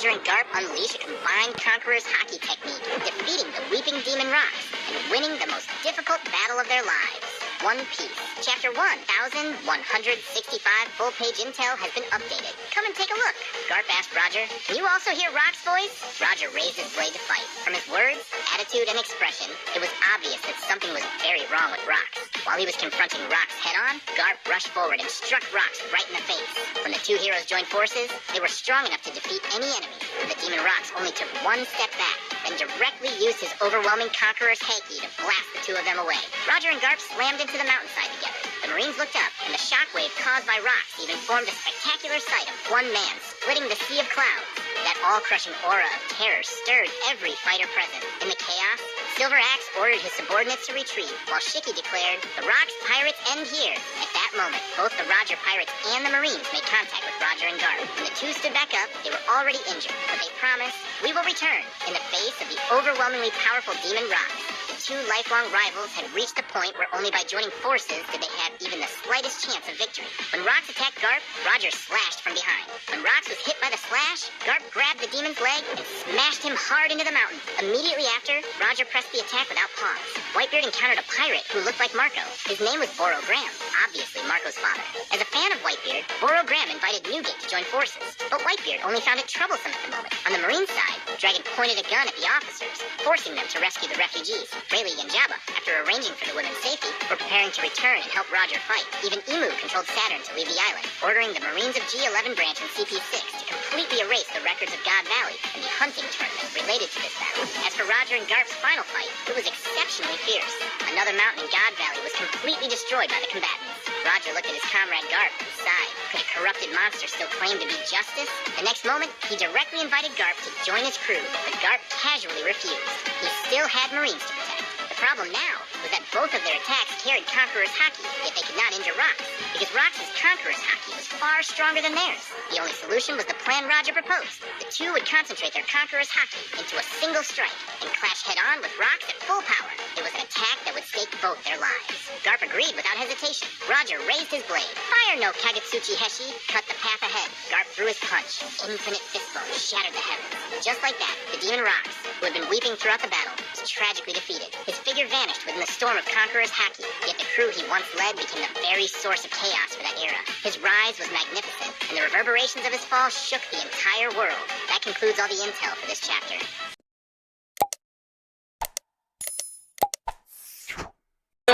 Roger and Garp unleash a combined Conqueror's Haki technique, defeating the Weeping Demon Rocks and winning the most difficult battle of their lives. One Piece. Chapter 1165 full-page intel has been updated. Come and take a look. Garp asked Roger, "Can you also hear Rock's voice?" Roger raised his blade to fight. From his words, attitude, and expression, it was obvious that something was very wrong with Rocks. While he was confronting Rocks head-on, Garp rushed forward and struck Rocks right in the face. When the two heroes joined forces, they were strong enough to defeat any enemy. The Demon Rocks only took one step back, then directly used his overwhelming Conqueror's Haki to blast the two of them away. Roger and Garp slammed into the mountainside together. The Marines looked up, and the shockwave caused by Rocks even formed a spectacular sight of one man splitting the sea of clouds. That all-crushing aura of terror stirred every fighter present. In the chaos, Silver Axe ordered his subordinates to retreat, while Shiki declared, "The Rocks pirates end here." At that moment, both the Roger pirates and the Marines made contact with Roger and Garp. When the two stood back up, they were already injured, but they promised, "We will return," in the face of the overwhelmingly powerful Demon Rocks. The two lifelong rivals had reached a point where only by joining forces did they have even the slightest chance of victory. When Rocks attacked Garp, Roger slashed from behind. When Rocks was hit by the slash, Garp grabbed the demon's leg and smashed him hard into the mountain. Immediately after, Roger pressed the attack without pause. Whitebeard encountered a pirate who looked like Marco. His name was Boro Graham, obviously Marco's father. As a fan of Whitebeard, Boro Graham invited Newgate to join forces, but Whitebeard only found it troublesome at the moment. On the Marine side, Dragon pointed a gun at the officers, forcing them to rescue the refugees. Rayleigh and Jabba, after arranging for the women's safety, were preparing to return and help Roger fight. Even Emu controlled Saturn to leave the island, ordering the Marines of G11 branch and CP6 to completely erase the records of God Valley and the hunting tournament related to this battle. As for Roger and Garp's final fight, it was exceptionally fierce. Another mountain in God Valley was completely destroyed by the combatants. Roger looked at his comrade Garp and sighed. Could a corrupted monster still claim to be justice? The next moment, he directly invited Garp to join his crew, but Garp casually refused. He still had Marines to protect. The problem now was that both of their attacks carried Conqueror's Haki, yet they could not injure Rocks, because Rocks' Conqueror's Haki was far stronger than theirs. The only solution was the plan Roger proposed. The two would concentrate their Conqueror's Haki into a single strike and clash head-on with Rocks at full power. It was an attack that would stake both their lives. Garp agreed without hesitation. Roger raised his blade. "Fire no Kagetsuchi Heshi," cut the path ahead. Garp threw his punch. Infinite fistbone shattered the heavens. Just like that, the Demon Rocks, who had been weeping throughout the battle, was tragically defeated. His figure vanished within the storm of Conqueror's Haki, yet the crew he once led became the very source of chaos for that era. His rise was magnificent, and the reverberations of his fall shook the entire world. That concludes all the intel for this chapter.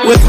With